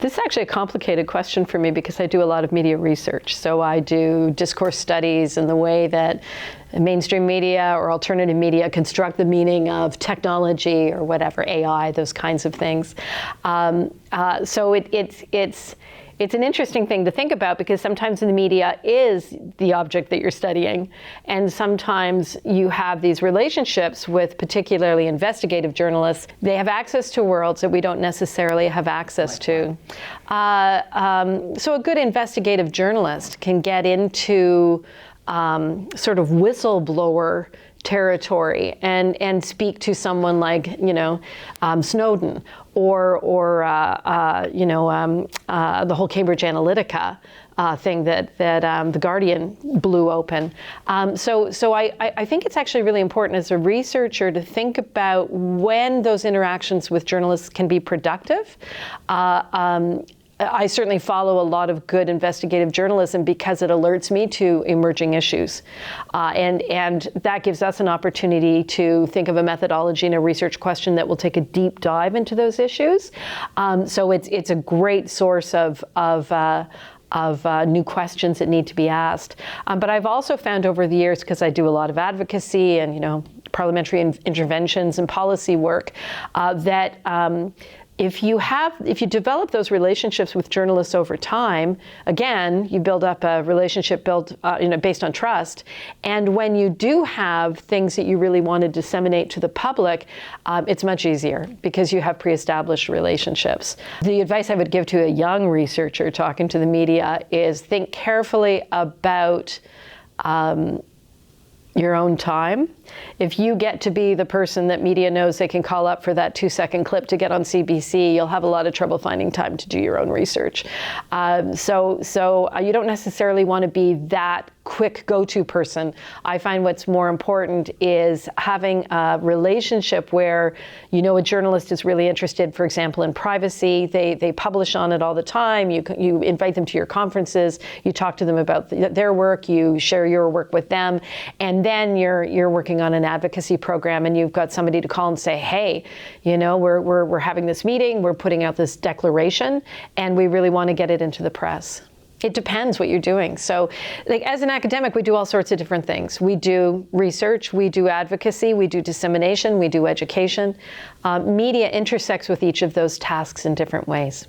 This is actually a complicated question for me because I do a lot of media research. So I do discourse studies and the way that mainstream media or alternative media construct the meaning of technology or whatever, AI, those kinds of things. So it's an interesting thing to think about because sometimes the media is the object that you're studying. And sometimes you have these relationships with particularly investigative journalists. They have access to worlds that we don't necessarily have access to. So a good investigative journalist can get into sort of whistleblower territory and speak to someone like, Snowden or the whole Cambridge Analytica thing that The Guardian blew open. So I think it's actually really important as a researcher to think about when those interactions with journalists can be productive. I certainly follow a lot of good investigative journalism because it alerts me to emerging issues. And that gives us an opportunity to think of a methodology and a research question that will take a deep dive into those issues. So it's a great source of new questions that need to be asked. But I've also found over the years, because I do a lot of advocacy and, parliamentary interventions and policy work, that if you develop those relationships with journalists over time, again, you build up a relationship based on trust. And when you do have things that you really want to disseminate to the public, it's much easier because you have pre-established relationships. The advice I would give to a young researcher talking to the media is think carefully about your own time. If you get to be the person that media knows they can call up for that 2-second clip to get on CBC, you'll have a lot of trouble finding time to do your own research. So you don't necessarily want to be that quick go-to person. I find what's more important is having a relationship where a journalist is really interested, for example, in privacy. They publish on it all the time. You invite them to your conferences. You talk to them about their work. You share your work with them. And then you're working on an advocacy program and you've got somebody to call and say, hey, we're having this meeting, we're putting out this declaration, and we really want to get it into the press. It depends what you're doing. So as an academic, we do all sorts of different things. We do research, we do advocacy, we do dissemination, we do education. Media intersects with each of those tasks in different ways.